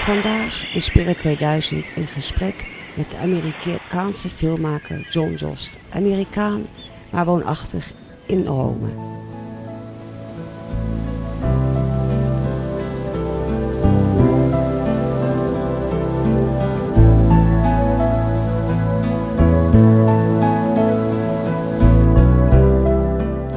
vandaag in Spirit 2000 in gesprek met de Amerikaanse filmmaker Jon Jost. Amerikaan, maar woonachtig in Rome.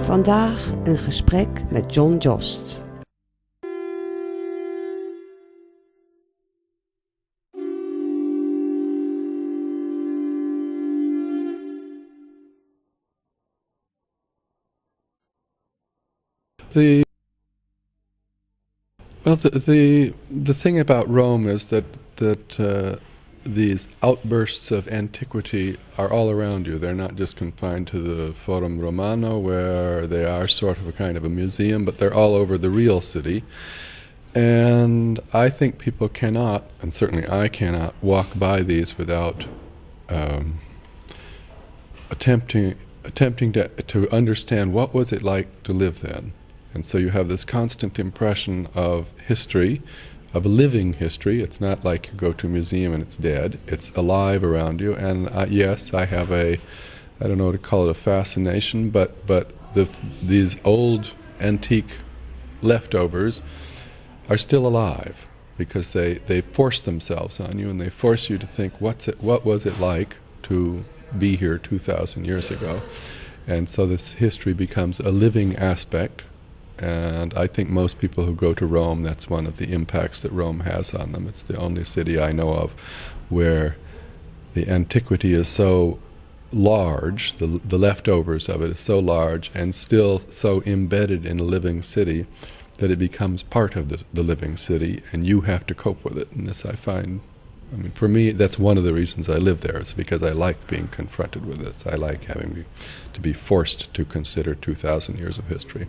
Vandaag een gesprek met Jon Jost. The thing about Rome is that these outbursts of antiquity are all around you. They're not just confined to the Forum Romano, where they are sort of a kind of a museum, but they're all over the real city. And I think people cannot, and certainly I cannot, walk by these without attempting to understand what was it like to live then. And so you have this constant impression of history, of a living history. It's not like you go to a museum and it's dead. It's alive around you. And yes, I have I don't know what to call it, a fascination, but these old antique leftovers are still alive because they force themselves on you, and they force you to think, what was it like to be here 2,000 years ago? And so this history becomes a living aspect. And I think most people who go to Rome, that's one of the impacts that Rome has on them. It's the only city I know of where the antiquity is so large, the leftovers of it is so large and still so embedded in a living city that it becomes part of the living city, and you have to cope with it. And this I find, for me, that's one of the reasons I live there, is because I like being confronted with this. I like having to be forced to consider 2,000 years of history.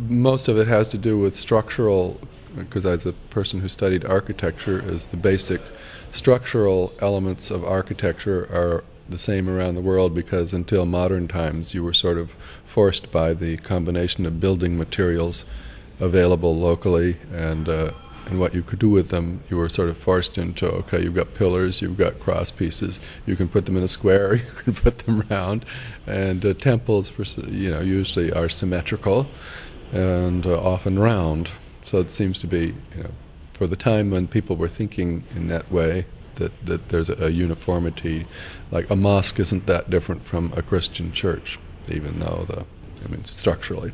Most of it has to do with structural, because as a person who studied architecture, is the basic structural elements of architecture the same around the world, because until modern times you were sort of forced by the combination of building materials available locally and what you could do with them. You were sort of forced into, okay, you've got pillars, you've got cross pieces, you can put them in a square, you can put them round, and temples, usually are symmetrical and often round. So it seems to be, for the time when people were thinking in that way, that there's a uniformity. Like a mosque isn't that different from a Christian church, even though structurally.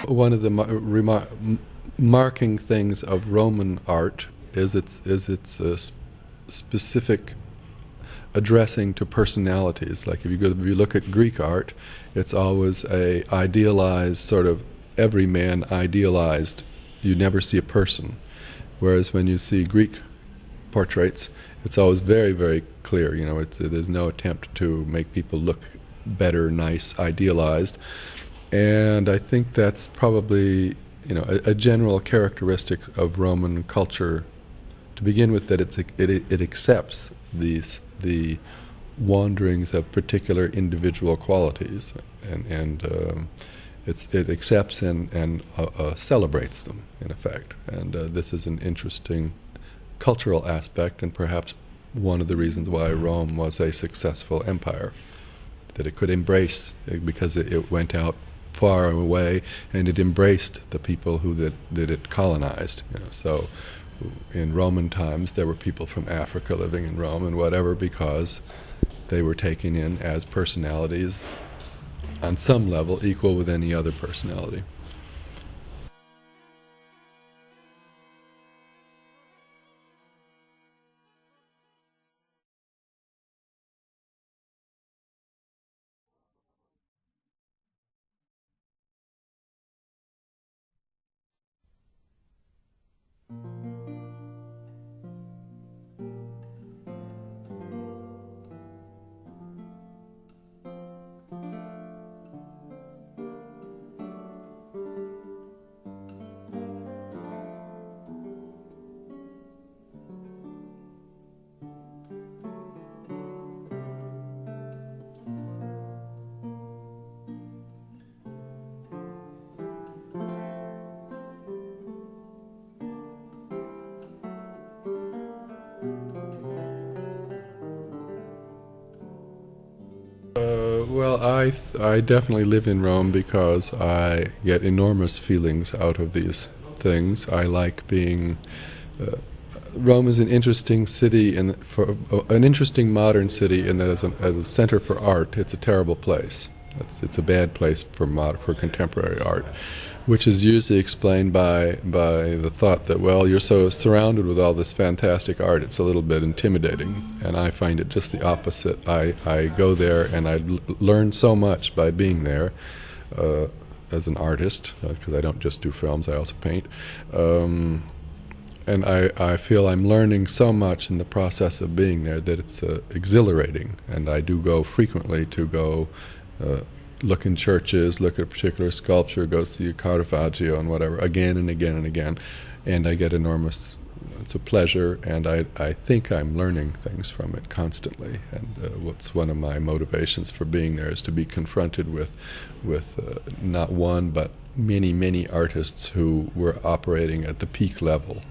One of the marking things of Roman art is its specific addressing to personalities. Like if you look at Greek art, it's always a idealized, sort of everyman idealized. You never see a person. Whereas when you see Greek portraits, it's always very, very clear. There's no attempt to make people look better, nice, idealized. And I think that's probably, a general characteristic of Roman culture to begin with, that it accepts the wanderings of particular individual qualities, and it accepts and celebrates them, in effect. And this is an interesting cultural aspect, and perhaps one of the reasons why Rome was a successful empire, that it could embrace, because it went out far away, and it embraced the people that it colonized. So in Roman times there were people from Africa living in Rome and whatever, because they were taken in as personalities on some level equal with any other personality. Well, I definitely live in Rome because I get enormous feelings out of these things. I like being. Rome is an interesting city, an interesting modern city, in that as a center for art, it's a terrible place. It's a bad place for contemporary art, which is usually explained by the thought that, well, you're so surrounded with all this fantastic art, it's a little bit intimidating. And I find it just the opposite. I go there and I learn so much by being there as an artist, because I don't just do films, I also paint. And I feel I'm learning so much in the process of being there that it's exhilarating. And I do go frequently to go look in churches, look at a particular sculpture, go see a Caravaggio and whatever, again and again and again. And I get enormous, it's a pleasure, and I think I'm learning things from it constantly. And what's one of my motivations for being there is to be confronted with not one but many, many artists who were operating at the peak level.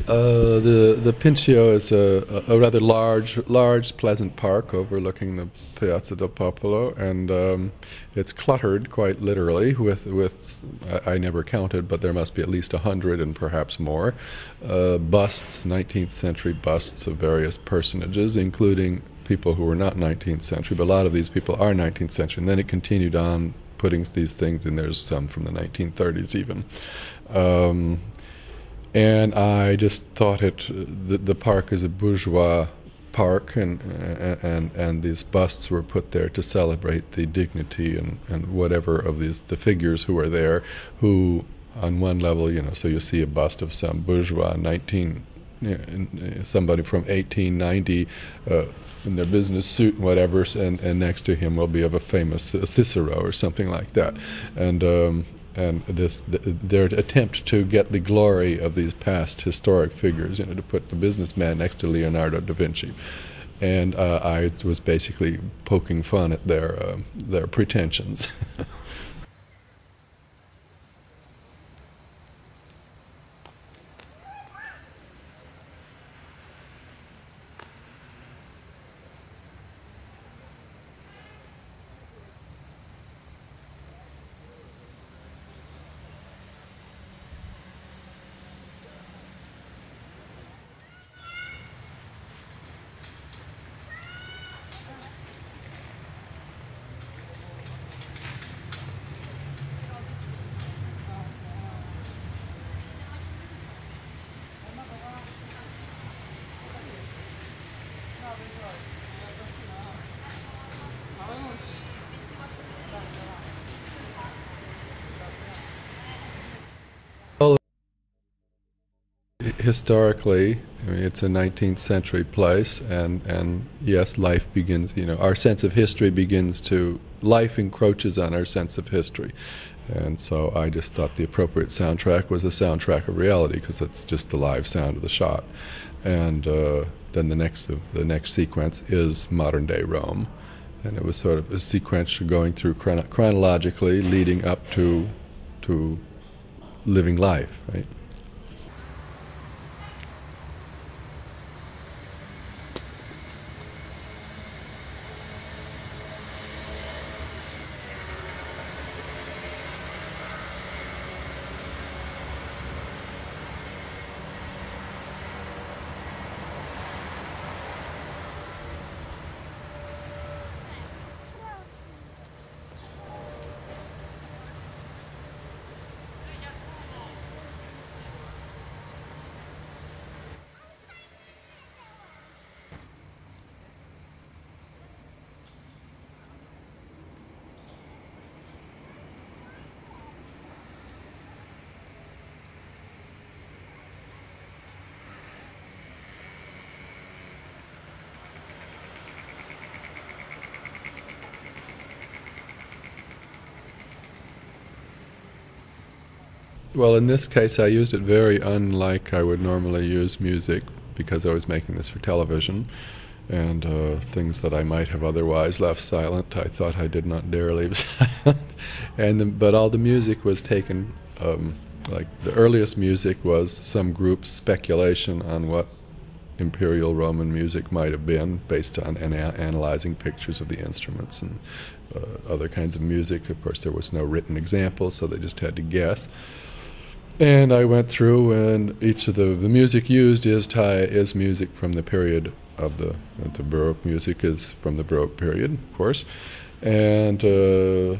The Pincio is a rather large, pleasant park overlooking the Piazza del Popolo, and it's cluttered, quite literally, with I never counted, but there must be at least 100 and perhaps more busts, 19th century busts of various personages, including people who were not 19th century, but a lot of these people are 19th century, and then it continued on putting these things in. There's some from the 1930s even. And I just thought the park is a bourgeois park, and these busts were put there to celebrate the dignity and whatever of the figures who are there, who on one level, so you see a bust of some bourgeois somebody from 1890 in their business suit and whatever, and next to him will be of a famous Cicero or something like that, and their attempt to get the glory of these past historic figures, to put the businessman next to Leonardo da Vinci, and I was basically poking fun at their pretensions. Historically, it's a 19th century place, and yes, life begins, our sense of history life encroaches on our sense of history. And so I just thought the appropriate soundtrack was a soundtrack of reality, because it's just the live sound of the shot. And then the next sequence is modern day Rome. And it was sort of a sequence going through chronologically, leading up to living life, right? Well, in this case, I used it very unlike I would normally use music, because I was making this for television, and things that I might have otherwise left silent, I thought I did not dare leave silent. But all the music was taken, like the earliest music was some group's speculation on what Imperial Roman music might have been, based on analyzing pictures of the instruments and other kinds of music. Of course, there was no written example, so they just had to guess. And I went through, and each of the music used is music from the period of the Baroque music is from the Baroque period, of course. And I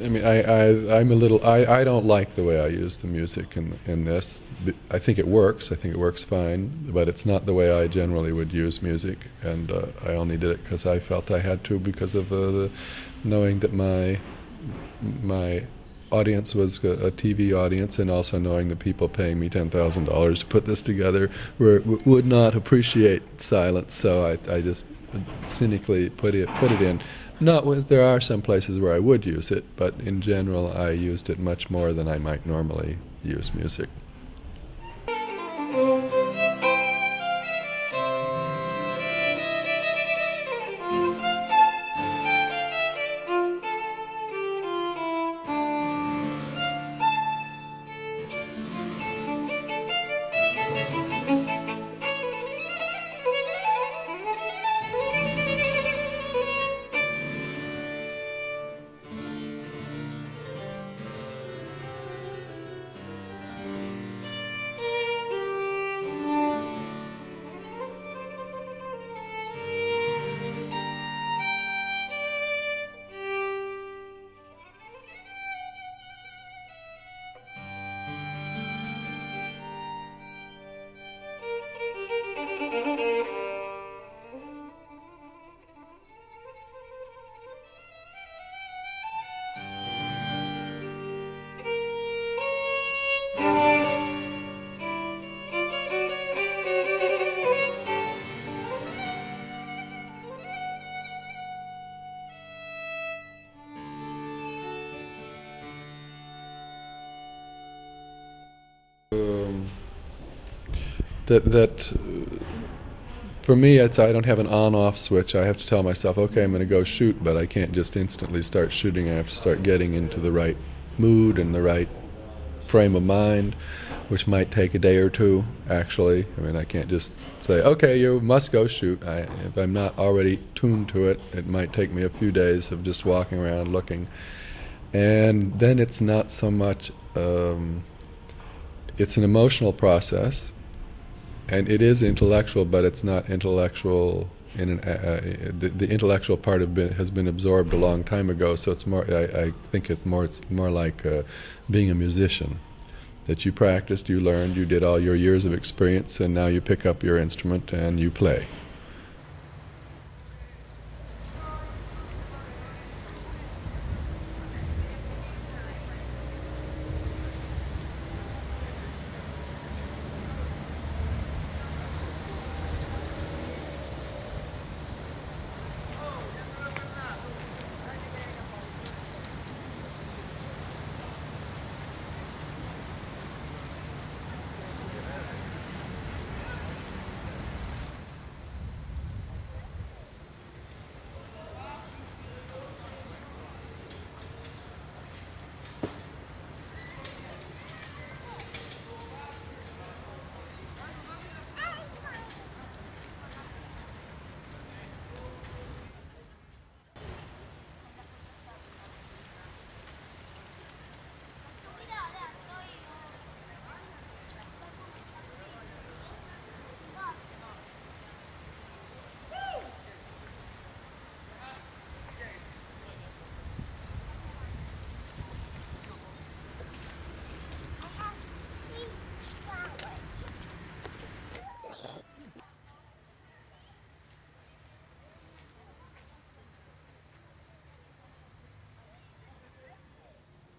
mean, I'm a little. I don't like the way I use the music in this. I think it works. I think it works fine, but it's not the way I generally would use music. And I only did it because I felt I had to, because of knowing that my audience was a TV audience, and also knowing the people paying me $10,000 to put this together would not appreciate silence. So I just cynically put it in. There are some places where I would use it, but in general I used it much more than I might normally use music. that for me, I don't have an on-off switch. I have to tell myself, okay, I'm going to go shoot, but I can't just instantly start shooting. I have to start getting into the right mood and the right frame of mind, which might take a day or two, actually. I mean, I can't just say, okay, you must go shoot. If I'm not already tuned to it, it might take me a few days of just walking around looking. And then it's not so much, it's an emotional process, and it is intellectual, but it's not intellectual in the intellectual part has been absorbed a long time ago, so it's more, I think it's more like being a musician. That you practiced, you learned, you did all your years of experience, and now you pick up your instrument and you play.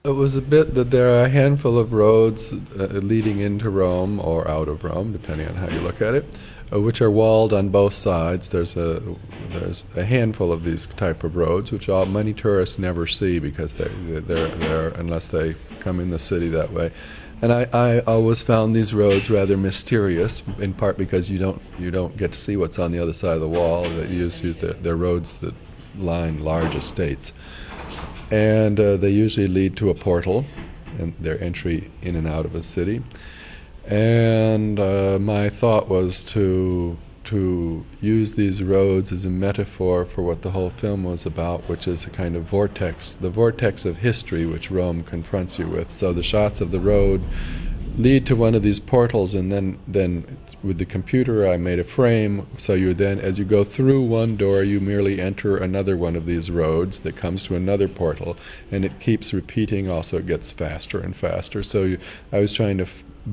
It was a bit that there are a handful of roads leading into Rome or out of Rome, depending on how you look at it, which are walled on both sides. There's a handful of these type of roads, which many tourists never see because they're unless they come in the city that way. And I always found these roads rather mysterious, in part because you don't get to see what's on the other side of the wall. That you just use their roads that line large estates. And they usually lead to a portal, and their entry in and out of a city. And my thought was to use these roads as a metaphor for what the whole film was about, which is a kind of vortex, the vortex of history which Rome confronts you with. So the shots of the road lead to one of these portals, and then with the computer I made a frame, so you then, as you go through one door, you merely enter another one of these roads that comes to another portal, and it keeps repeating. Also, it gets faster and faster. So I was trying to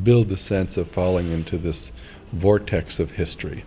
build the sense of falling into this vortex of history.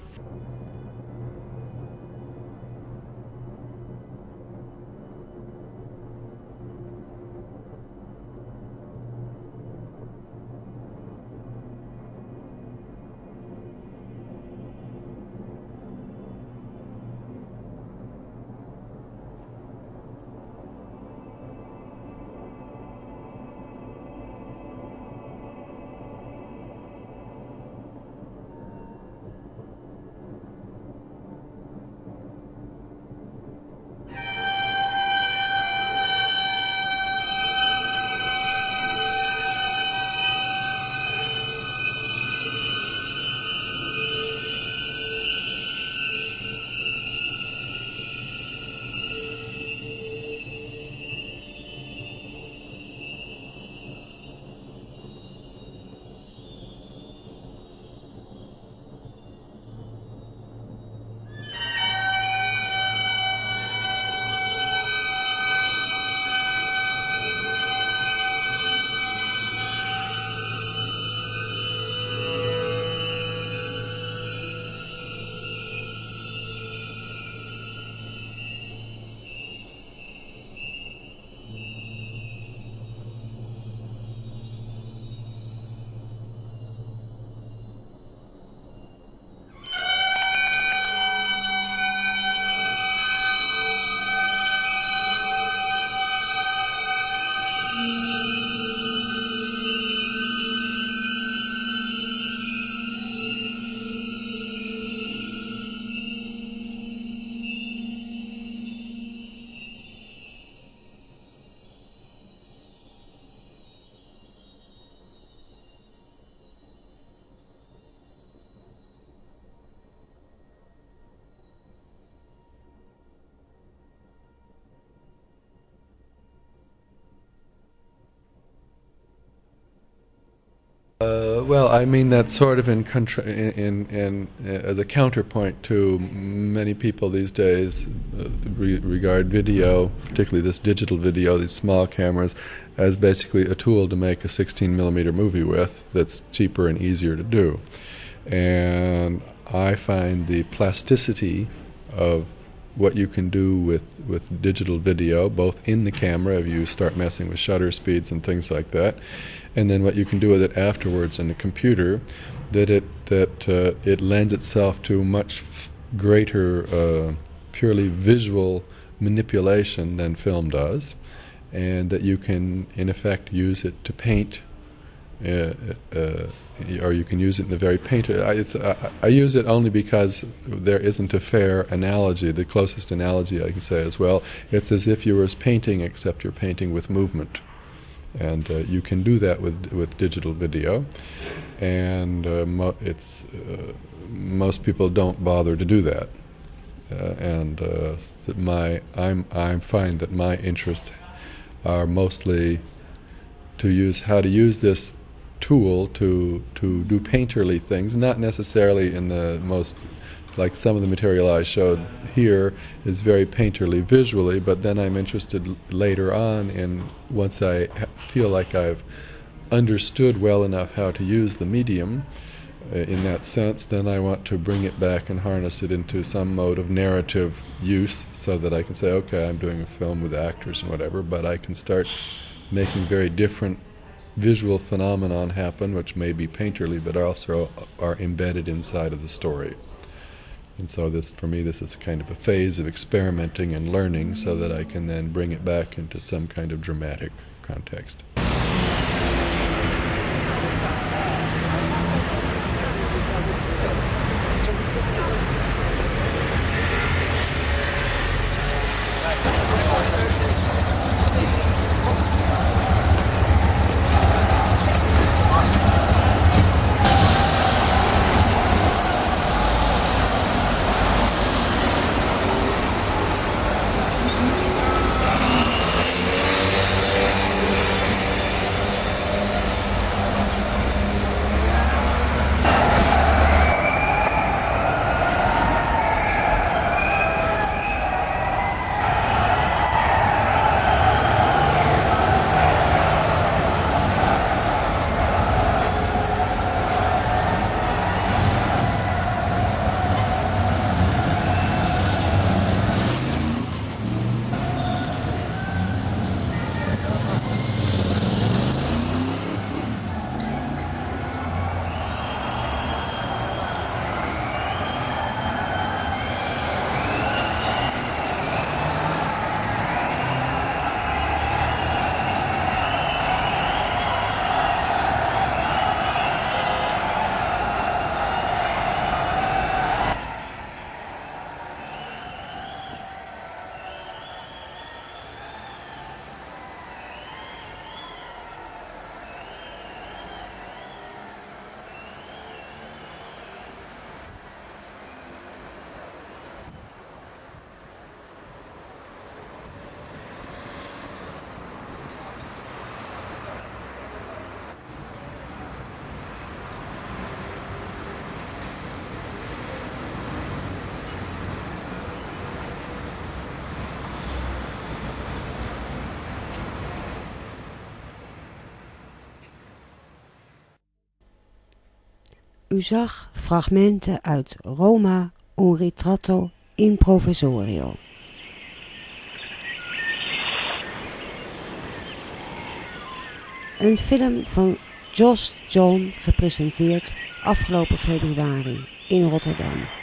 Well, I mean that sort of in as a counterpoint to many people these days regard video, particularly this digital video, these small cameras, as basically a tool to make a 16mm movie with that's cheaper and easier to do. And I find the plasticity of what you can do with digital video, both in the camera if you start messing with shutter speeds and things like that, and then what you can do with it afterwards in the computer, that it lends itself to much greater purely visual manipulation than film does, and that you can in effect use it to paint, or you can use it in a very I use it only because there isn't a fair analogy. The closest analogy I can say is, well, it's as if you were painting, except you're painting with movement. And you can do that with digital video, and most people don't bother to do that. I find that my interests are mostly how to use this tool to do painterly things, not necessarily in the most, like some of the material I showed here is very painterly visually, but then I'm interested later on in, once I feel like I've understood well enough how to use the medium in that sense, then I want to bring it back and harness it into some mode of narrative use so that I can say, okay, I'm doing a film with actors and whatever, but I can start making very different visual phenomenon happen, which may be painterly, but also are embedded inside of the story. And so this, for me, this is kind of a phase of experimenting and learning so that I can then bring it back into some kind of dramatic context. U zag fragmenten uit Roma, un ritratto in professorio. Een film van Jost John, gepresenteerd afgelopen februari in Rotterdam.